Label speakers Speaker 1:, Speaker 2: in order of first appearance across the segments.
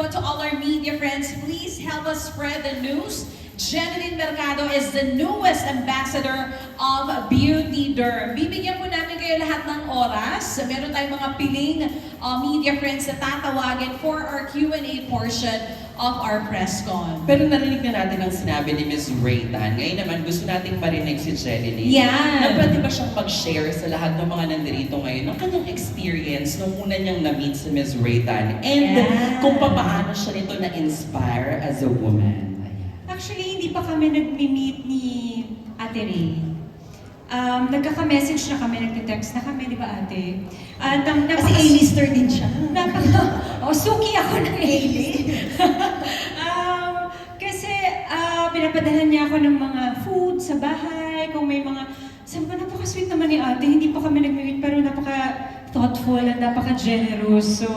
Speaker 1: po to all our media friends. Please help us spread the news. Jeneline Mercado is the newest ambassador of Beauty Derm. Bibigyan po namin kayo lahat ng oras. Meron tayong mga piling media friends na tatawagin for our Q&A portion of our press con.
Speaker 2: Pero narinig na natin ang sinabi ni Ms. Raytan. Ngayon naman, gusto nating marinig si Jeneline.
Speaker 1: Yan.
Speaker 2: Na pwede ba siyang mag-share sa lahat ng mga nandito ngayon ng kanyang experience nung una niyang na-meet si Ms. Raytan and kung paano siya nito na-inspire as a woman.
Speaker 3: Actually, hindi pa kami nag-meet ni Ate Ray. Nagkaka-message na kami, nagte-text na kami, di ba ate? At
Speaker 1: Kasi A-lister din siya.
Speaker 3: Suki ako ng A-list. Kasi pinapadala niya ako ng mga food sa bahay, kung may mga... Sabi ko, napaka-sweet naman ni ate, hindi pa kami nag-meet, pero napaka-thoughtful at napaka-generous. So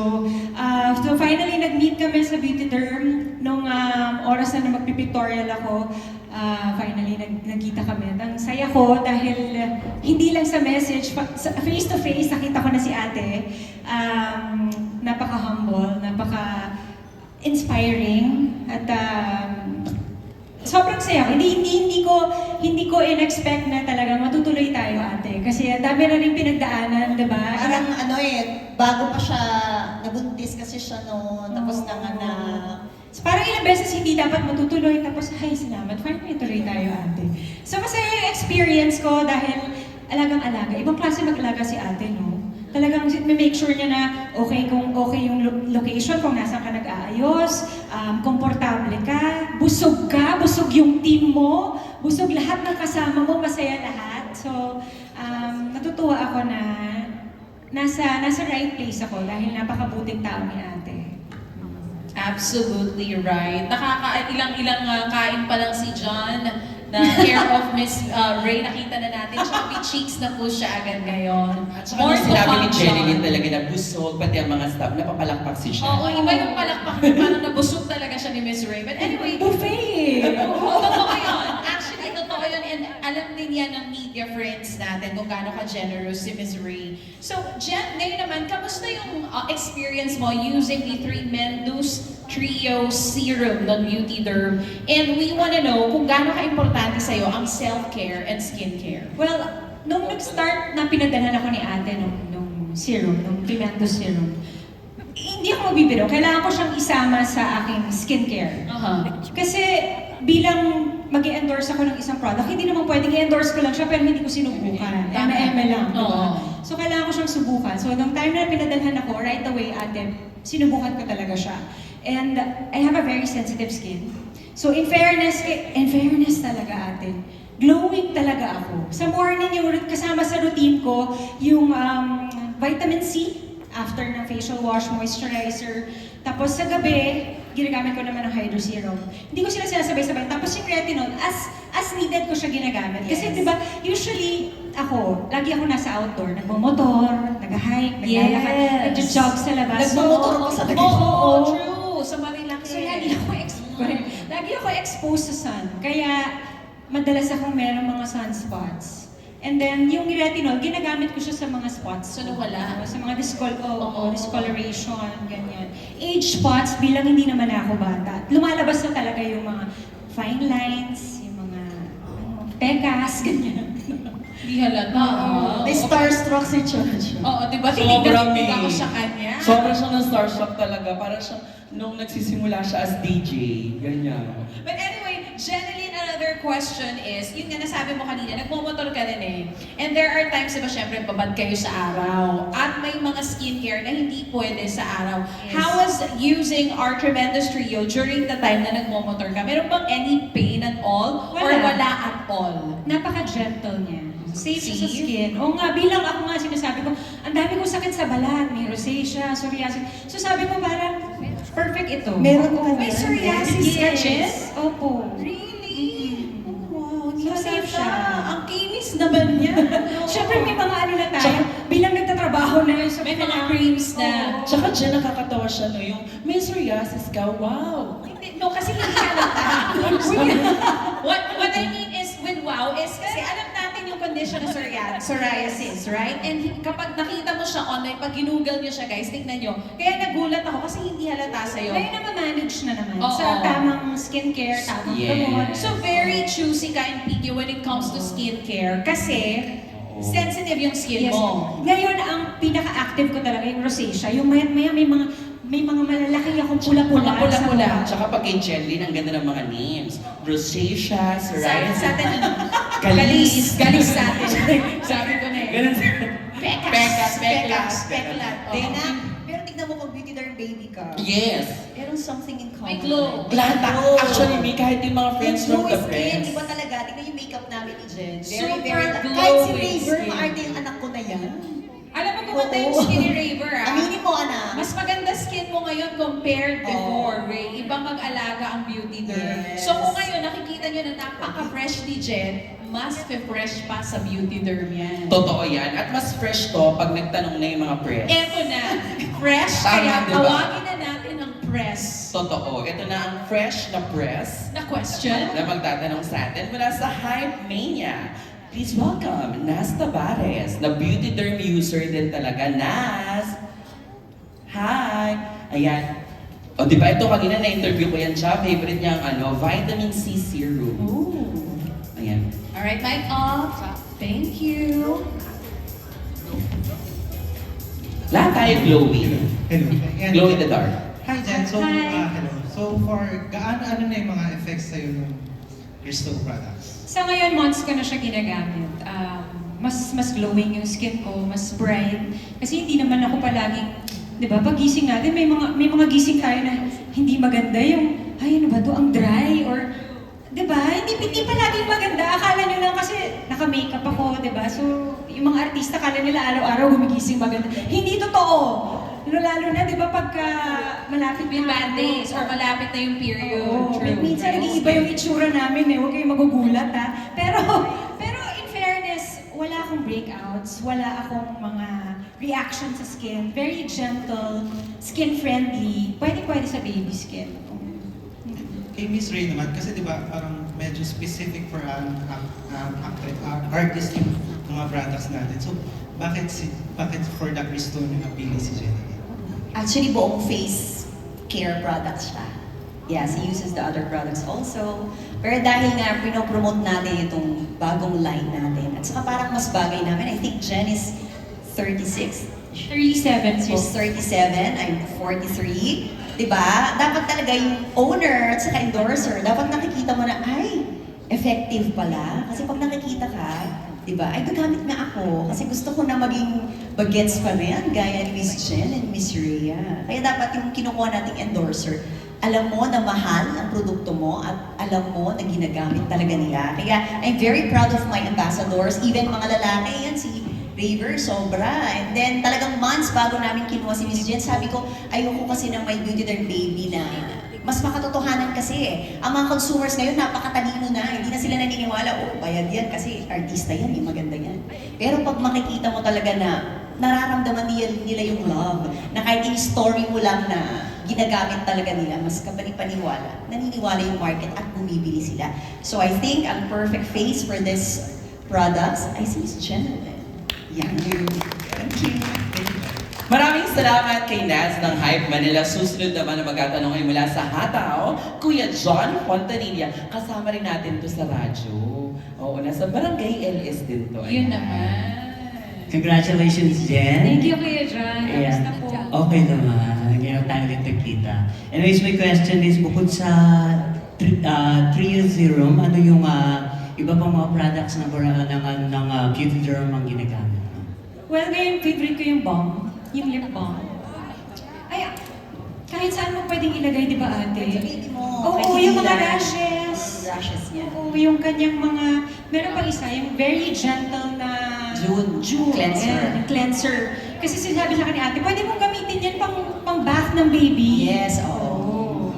Speaker 3: finally, nag-meet kami sa Beauty Derm nung oras na magpipictorial ako. Finally, nagkita kami. Ang saya ko dahil hindi lang sa message, face-to-face, nakita ko na si ate. Napaka-humble, napaka-inspiring, at sobrang saya ko. Hindi ko in-expect na talagang matutuloy tayo, ate. Kasi ang dami na rin pinagdaanan, di ba?
Speaker 4: Parang bago pa siya, nabuntis kasi siya noon, tapos nanganak.
Speaker 3: So, parang ilang beses hindi dapat matutuloy, tapos, ay, salamat, finally tuloy tayo, ate. So, masaya yung experience ko dahil alagang-alaga. Ibang klase mag-alaga si ate, no? Talagang make sure niya na okay kung okay yung location, kung nasaan ka nag-aayos, komportable ka, busog yung team mo, busog lahat ng kasama mo, masaya lahat. So, natutuwa ako na nasa right place ako dahil napakabuting tao ni ate.
Speaker 1: Absolutely right. Ilang kain pa lang si John na care of Miss Ray. Nakita na natin, chubby cheeks na po siya agad ngayon.
Speaker 2: At saka nung sinabi ni Jeneline talaga na busog, pati ang mga staff, napapalakpak si siya.
Speaker 1: Oo, iba yung palakpak na parang nabusog talaga siya ni Miss Ray. But anyway,
Speaker 3: Buffet!
Speaker 1: totoo yun. Actually, totoo yun. And alam din yan ng media friends natin kung gaano ka-generous si Miss Ray. So, Jen, ngayon naman, kamusta yung experience mo using the 3 Mendus Trio Serum ng Beauty Derm? And we wanna know kung gaano ka-importante sa'yo ang self-care and skincare.
Speaker 3: Well, nung nag-start na pinadalhan ako ni ate nung serum, nung Pimento serum, hindi ako magbibiro. Kailangan ko siyang isama sa aking skincare. Kasi bilang mag-i-endorse ako ng isang product, hindi naman pwedeng i-endorse ko lang siya pero hindi ko sinubukan. ML lang, di ba? So kailangan ko siyang subukan. So nung time na pinadalhan ako, right away, ate, sinubukan ko talaga siya. And I have a very sensitive skin. So in fairness talaga, ate, glowing talaga ako. Sa morning, yung kasama sa routine ko, yung vitamin C, after ng facial wash, moisturizer. Tapos sa gabi, ginagamit ko naman ng Hydro Serum. Hindi ko sila sinasabay-sabay. Tapos yung retinol, as needed ko siya ginagamit. Kasi diba, usually ako, lagi ako nasa outdoor. Nagmamotor, nag-hike, naglalakad, nag-jog sa labas.
Speaker 4: Nagmamotor mo sa
Speaker 1: Oo, true. Sa Marilaki.
Speaker 3: So lagi ako exposed sa sun. Kaya madalas akong merong mga sunspots. And then, yung retinol, ginagamit ko siya sa mga spots.
Speaker 1: So, nawala?
Speaker 3: Sa mga discoloration, ganyan. Age spots, bilang hindi naman ako bata. Lumalabas na talaga yung mga fine lines, yung mga pekas, ganyan.
Speaker 1: Hindi halata.
Speaker 4: May starstruck si Jojo.
Speaker 1: Oo, di ba?
Speaker 2: Sobrang
Speaker 1: Tinitig ako sa kanya.
Speaker 2: Sobrang siya ng starstruck talaga. Para siya, nung nagsisimula siya as DJ, ganyan.
Speaker 1: But anyway, Jeneline, another question is, yung nga nasabi mo kanina, nagmumotor ka din eh. And there are times, diba, syempre, babad kayo sa araw. At may mga skincare na hindi pwede sa araw.
Speaker 3: Yes.
Speaker 1: How was using our tremendous trio during the time na nagmumotor ka? Meron bang any pain at all? Or
Speaker 3: Wala.
Speaker 1: wala at all?
Speaker 3: Napaka-gentle niya. Safe siya sa skin. O nga, bilang ako nga sinasabi ko, ang dami kong sakit sa balat, may rosacea, psoriasis. So sabi ko parang, perfect ito.
Speaker 4: Meron ka
Speaker 1: May psoriasis ka, Jen?
Speaker 3: Opo.
Speaker 1: Really? Oh, wow. Hindi
Speaker 3: So, safe
Speaker 1: halata.
Speaker 3: siya.
Speaker 1: Ang kinis naman niya.
Speaker 3: Siyempre may mga ano na tayo, bilang nagtatrabaho na, so
Speaker 1: May mga creams na.
Speaker 2: Tsaka dyan nakakatawa siya no, yung may psoriasis ka, wow!
Speaker 1: Hindi, no, kasi hindi halata. What I mean is, with wow, is kasi alam natin yung yung condition na psoriasis, right? And kapag nakita mo siya online, pag ginugol niyo siya guys, tingnan niyo. Kaya nagulat ako kasi hindi halata sa'yo.
Speaker 3: Ngayon na-manage na naman
Speaker 1: Oo.
Speaker 3: sa tamang skincare, tamang
Speaker 2: Yes.
Speaker 3: gamot.
Speaker 1: So very choosy ka and picky when it comes to skincare kasi sensitive yung skin
Speaker 3: Yes.
Speaker 1: mo.
Speaker 3: Ngayon, ang pinaka-active ko talaga yung rosacea. Yung maya-maya may mga malalaki akong pula-pula.
Speaker 1: Mga pula-pula.
Speaker 3: sa mukha.
Speaker 2: Tsaka pag kay Jenlyn, ang ganda ng mga names. Rosacea,
Speaker 1: Sa
Speaker 2: psoriasis.
Speaker 1: atin ano?
Speaker 2: Galis.
Speaker 1: Galis sa atin. Sabi ko na eh.
Speaker 2: Ganun.
Speaker 1: Pekas. Peklat.
Speaker 4: Dena, pero tignan mo kung beauty derm baby ka.
Speaker 2: Yes.
Speaker 4: Meron something in common.
Speaker 1: May glow.
Speaker 2: Lahat
Speaker 4: Glow.
Speaker 2: actually, may kahit yung mga friends
Speaker 4: Yung
Speaker 2: from
Speaker 4: glow
Speaker 2: the
Speaker 4: skin,
Speaker 2: friends.
Speaker 4: di ba talaga? Tignan yung makeup namin ni Jen.
Speaker 1: Super
Speaker 4: Kahit si
Speaker 1: glowing
Speaker 4: Raver,
Speaker 1: skin.
Speaker 4: maarte yung anak ko na yan.
Speaker 1: Alam mo gumanda yung
Speaker 4: Oo.
Speaker 1: skin ni Raver ah.
Speaker 4: Aminin mo, anak.
Speaker 1: Mas maganda skin mo ngayon compared before,
Speaker 4: Oo.
Speaker 1: Ray. Ibang mag-alaga ang beauty derm.
Speaker 4: Yes.
Speaker 1: So kung ngayon nakikita nyo na napaka-fresh ni Jen, mas fresh pa sa beauty derm yan.
Speaker 2: Totoo yan. At mas fresh to pag nagtanong na yung mga press.
Speaker 1: Eto na, fresh,
Speaker 2: Tama,
Speaker 1: kaya
Speaker 2: diba?
Speaker 1: tawagin na natin ang press
Speaker 2: Totoo. Ito na ang fresh na press
Speaker 1: na question.
Speaker 2: na magtatanong sa atin mula sa Hype Mania. Please welcome Nas Tavares, na beauty derm user din talaga. Nas! Hi! Ayan. O di ba ito kanina na-interview ko yan siya. Favorite niya ang vitamin C serum.
Speaker 1: Ooh.
Speaker 2: Ayan.
Speaker 1: Alright, mic off. Thank you.
Speaker 2: Lahat tayo glowing.
Speaker 5: Hello. Ayan.
Speaker 2: Glow in the dark.
Speaker 5: Hi, Jen. So,
Speaker 3: Hi.
Speaker 5: hello. So, for ano na yung mga effects sa'yo ng Crystal products?
Speaker 3: Sa ngayon, months ko na siya ginagamit. Mas glowing yung skin ko, mas bright. Kasi hindi naman ako palaging, di ba, pag gising natin, may mga gising tayo na hindi maganda yung, ay ano ba to, ang dry, or, di ba, hindi palaging maganda. Akala nyo lang kasi naka-makeup ako, di ba? So, yung mga artista, akala nila araw-araw gumigising maganda. Hindi totoo. Lalo na, di ba, pagka malapit
Speaker 1: With bad days or malapit na yung period.
Speaker 3: Oo,
Speaker 1: True.
Speaker 3: minsan nag-iiba yung itsura namin eh. Huwag kayong magugulat ha. Pero in fairness, wala akong breakouts, wala akong mga reaction sa skin. Very gentle, skin-friendly. Pwede sa baby skin.
Speaker 5: Kay Miss Ray naman, kasi di ba parang medyo specific for artist yung mga products natin. So, bakit for the Crystal yung napili si Jenny?
Speaker 4: Actually, buong face care products siya. Yes, he uses the other products also. Pero dahil nga, pinopromote natin itong bagong line natin. At saka parang mas bagay namin. I think Jen is 36.
Speaker 3: 37
Speaker 4: She's 37, I'm 43. Diba? Dapat talaga yung owner at saka endorser, dapat nakikita mo na, ay, effective pala. Kasi pag nakikita ka, diba, ay gagamit nga ako. Kasi gusto ko na maging bagets pa rin, gaya ni Miss Jen and Miss Rhea. Kaya dapat yung kinukuha nating endorser, alam mo na mahal ang produkto mo at alam mo na ginagamit talaga nila. Kaya I'm very proud of my ambassadors, even mga lalaki, yan si Raver, sobra. And then talagang months bago namin kinuha si Miss Jen, sabi ko, ayoko kasi ng my beauty derm baby na mas makatotohanan kasi eh. Ang mga consumers ngayon, napakatalino na. Hindi na sila naniniwala, oh, bayad yan kasi artista yan, yung maganda yan. Pero pag makikita mo talaga na nararamdaman nila yung love, na kahit yung story mo lang na ginagamit talaga nila, mas kapani-paniwala, naniniwala yung market at bumibili sila. So I think ang perfect face for this products ay si Miss Jen. Yan.
Speaker 5: Thank you.
Speaker 2: Maraming salamat kay Naz ng Hype Manila. Susunod naman na magtatanong ay mula sa Hataw, Kuya John Fontanilla. Kasama rin natin to sa radyo. Oo, nasa Barangay LS din to.
Speaker 1: Yun
Speaker 2: Ayan.
Speaker 1: naman.
Speaker 6: Congratulations, Jen.
Speaker 3: Thank you, Kuya John.
Speaker 6: Ayan.
Speaker 3: Kamusta po?
Speaker 6: Okay naman. Ngayon tayo ulit nagkita. Anyways, my question is, bukod sa Trio Serum, ano yung iba pang mga products ng beauty derm ang ginagamit?
Speaker 3: Well, ngayon, favorite ko yung balm. Yung lip balm. Ay, kahit saan mo pwedeng ilagay, di ba ate?
Speaker 4: Sa baby mo.
Speaker 3: Oo,
Speaker 4: kahit
Speaker 3: yung mga
Speaker 4: hindi lang.
Speaker 3: rashes.
Speaker 4: Rashes niya.
Speaker 3: Oo, yung kanyang mga, meron pang isa, yung very gentle na
Speaker 4: June. Cleanser.
Speaker 3: Ayan, yung cleanser. Kasi sinabi sa akin ni ate, pwede mong gamitin yan pang bath ng baby.
Speaker 4: Yes, oo.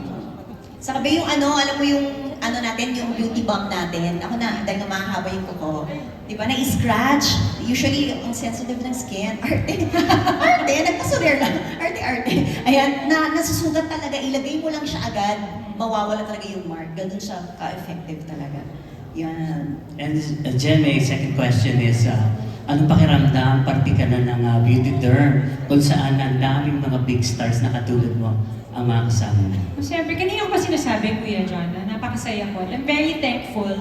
Speaker 4: Saka ba yung alam mo yung natin, yung beauty balm natin. Ako na, dahil nga mahaba yung kuko. Di ba, na-scratch. Usually, ang sensitive ng skin. Arte. Arte, nagpasurir lang. Arte. Ayan, nasusugat talaga. Ilagay mo lang siya agad. Mawawala talaga yung mark. Ganun siya ka-effective talaga. Yan.
Speaker 6: And Jen, my second question is, anong pakiramdam, parte ka na ng beauty derm kung saan ang daming mga big stars na katulad mo ang mga kasama mo?
Speaker 3: Siyempre, kanina ko pa sinasabi, Kuya John, na napakasaya ko. At I'm very thankful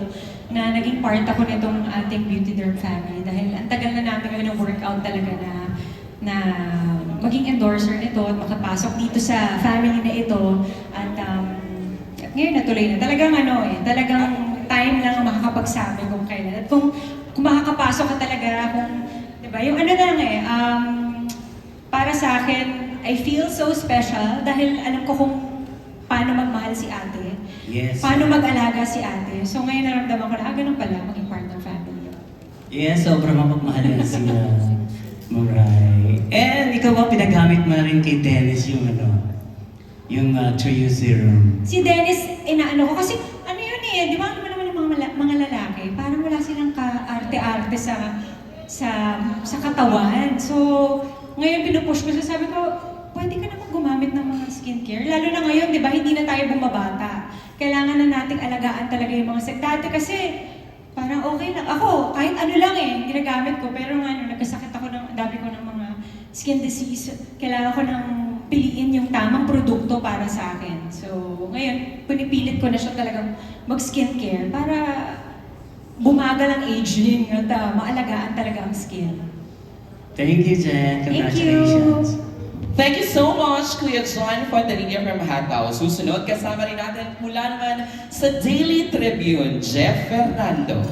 Speaker 3: na naging part ako nitong ating Beauty Derm family dahil ang tagal na namin ngayon ng workout talaga na maging endorser nito at makapasok dito sa family na ito. At ngayon natuloy na. Talagang time lang ang makakapagsabi kung kailan. At kung makakapasok ka talaga, di ba, yung para sa akin, I feel so special dahil alam ko kung paano magmahal si ate.
Speaker 6: Yes.
Speaker 3: Paano mag-alaga si ate. So ngayon naramdaman ko na, ganun pala, maging part ng family.
Speaker 6: Yes, sobrang mapagmahal yan si Muray. And ikaw ba pinagamit mo na rin kay Dennis yung Trio Serum?
Speaker 3: Si Dennis, inaano ko kasi, ano yun eh, di ba naman yung mga lalaki, parang wala silang ka-arte-arte sa katawan. So, ngayon pinupush ko, sabi ko, pwede ka naman gumamit ng mga skincare. Lalo na ngayon, di ba, hindi na tayo bumabata. Kailangan na nating alagaan talaga yung mga dati kasi, parang okay lang. Ako, kahit ano lang ginagamit ko. Pero nagkasakit ako dami ko ng mga skin disease. Kailangan ko ng piliin yung tamang produkto para sa akin. So, ngayon, pinipilit ko na siya talagang mag-skincare para bumagal ang aging at maalagaan talaga ang skin.
Speaker 6: Thank you, Jen.
Speaker 3: Thank
Speaker 6: Congratulations.
Speaker 2: Thank you so much, Kuya John Fontanilla from Hataw. Susunod, kasama rin natin mula naman sa Daily Tribune, Jeff Fernando.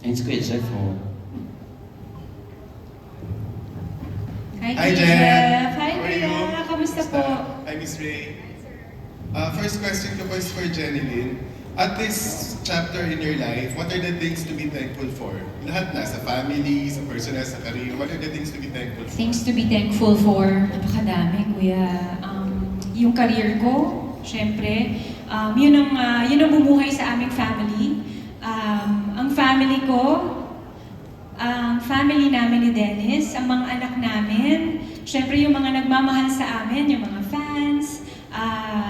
Speaker 2: Ayun si Kuya Jeff, oh.
Speaker 7: Hi,
Speaker 3: Kuya
Speaker 7: Jen.
Speaker 3: Jeff. Hi,
Speaker 7: How are
Speaker 3: Kuya.
Speaker 7: you?
Speaker 3: Kamusta po?
Speaker 7: Hi, Miss Ray. First question ko po is for Jenny Lynn. At this chapter in your life, what are the things to be thankful for? Lahat na, sa family, sa personal, sa career, what are the things to be thankful for?
Speaker 3: Things to be thankful for. Napakadami, Kuya. Yung career ko, syempre. Yun ang bumuhay sa aming family. Ang family ko, ang family namin ni Dennis, ang mga anak namin, syempre yung mga nagmamahal sa amin, yung mga fans,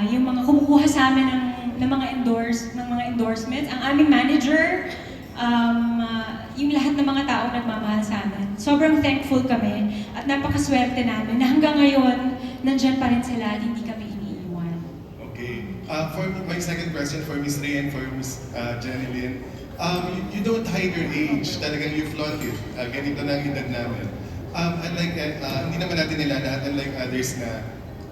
Speaker 3: yung mga kumukuha sa amin ng mga endorsements, ang aming manager, yung lahat ng mga taong nagmamahal sa amin. Sobrang thankful kami at napakaswerte namin na hanggang ngayon, nandyan pa rin sila at hindi kami iniiwan.
Speaker 7: Okay. For my second question for Miss Ray and for Miss Jenny Lynn, you don't hide your age. Talagang you flaunt it. Ganito na ang edad namin. Unlike, hindi naman natin nila lahat, unlike others na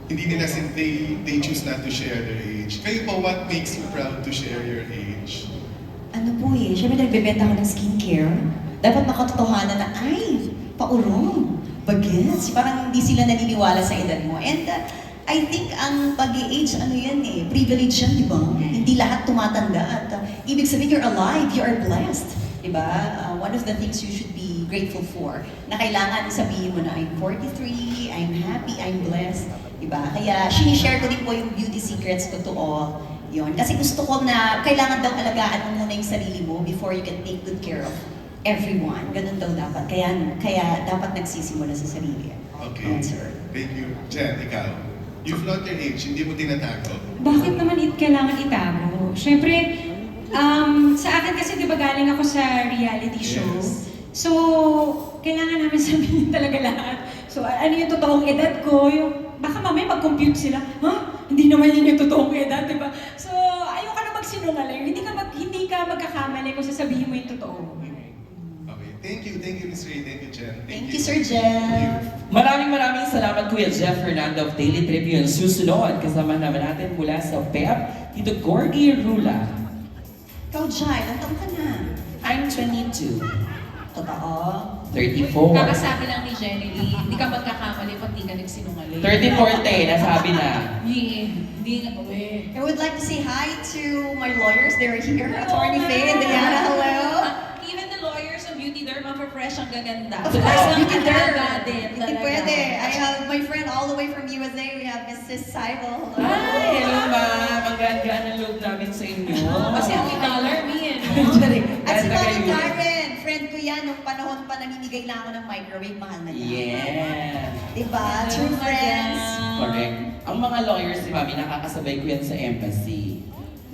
Speaker 7: hindi nila they choose not to share their age. Kayo po, what makes you proud to share your age?
Speaker 4: Ano po syempre nagbebenta ako ng skincare. Dapat makatotohanan na, ay, paurong, bagets. Parang hindi sila naniniwala sa edad mo. And I think ang pag-age, privilege yan, di ba? Hindi lahat tumatanda at ibig sabihin you're alive, you are blessed. Di ba? One of the things you should be grateful for, na kailangan sabihin mo na, I'm 43, I'm happy, I'm blessed. Di ba? Kaya sinishare ko din po yung beauty secrets ko to all. Yun. Kasi gusto ko na kailangan daw alagaan mo muna yung sarili mo before you can take good care of everyone. Ganun daw dapat. Kaya dapat nagsisimula sa sarili.
Speaker 7: Okay.
Speaker 4: Yan, sir.
Speaker 7: Thank you. Jen, ikaw. You flaunt your age, hindi mo tinatago.
Speaker 3: Bakit naman kailangan itago? Siyempre, sa akin kasi di ba galing ako sa reality show.
Speaker 7: Yes.
Speaker 3: So, kailangan namin sabihin talaga lahat. So, ano yung totoong edad ko? Baka mamaya mag-compute sila, hindi naman yun yung totoong edad, di ba? So, ayoko na magsinungaling. Hindi ka magkakamali kung sasabihin mo yung totoo.
Speaker 7: Okay. Thank you, Miss Ray. Thank you, Jen.
Speaker 4: Thank you, Sir Jeff.
Speaker 2: Maraming salamat, Kuya Jeff Fernando of Daily Tribune. Susunod, kasama naman natin mula sa PEP, Tito Gorgie Rula.
Speaker 4: Ikaw, Jai, ilang taon ka na?
Speaker 2: I'm 22.
Speaker 4: Totoo.
Speaker 2: 34.
Speaker 1: Kakasabi lang ni Jenny Lee, hindi ka magkakamali pag di ka nagsinungaling.
Speaker 2: 34 nasabi na.
Speaker 1: Hindi nga,
Speaker 4: I would like to say hi to my lawyers. They're here. Attorney Faye and Diana, hello.
Speaker 1: Even the lawyers ng Beauty Derm, ang fresh, ang gaganda.
Speaker 4: Of course, Beauty Derm.
Speaker 1: Din,
Speaker 4: Hindi
Speaker 1: talaga.
Speaker 4: pwede. I have my friend all the way from USA. We have Mrs. Saibel. Hello.
Speaker 2: Hi, hello ma'am. Ang gaan ang loob namin sa inyo.
Speaker 1: Kasi ang dollar me,
Speaker 4: At si
Speaker 2: Ganda
Speaker 4: Mami
Speaker 2: kayo.
Speaker 4: Karen, friend ko yan, nung panahon pa namimigay lang ako ng microwave, mahal na yan.
Speaker 2: Yeah.
Speaker 4: Diba? True friends.
Speaker 2: Correct. Ang mga lawyers si Mami, nakakasabay ko yan sa embassy.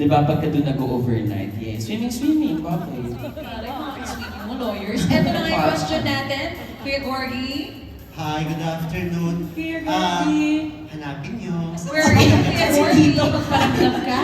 Speaker 2: Di ba, pagka doon nag-overnight, yes. Swimming, bakit?
Speaker 1: Parang mga swimming mo, lawyers. Eto na nga yung question natin. Kuya Gorgie.
Speaker 5: Hi, good afternoon.
Speaker 3: Kuya Gorgie.
Speaker 5: Hanapin niyo.
Speaker 1: Where are you? Kuya Gorgie. Magparamdam ka.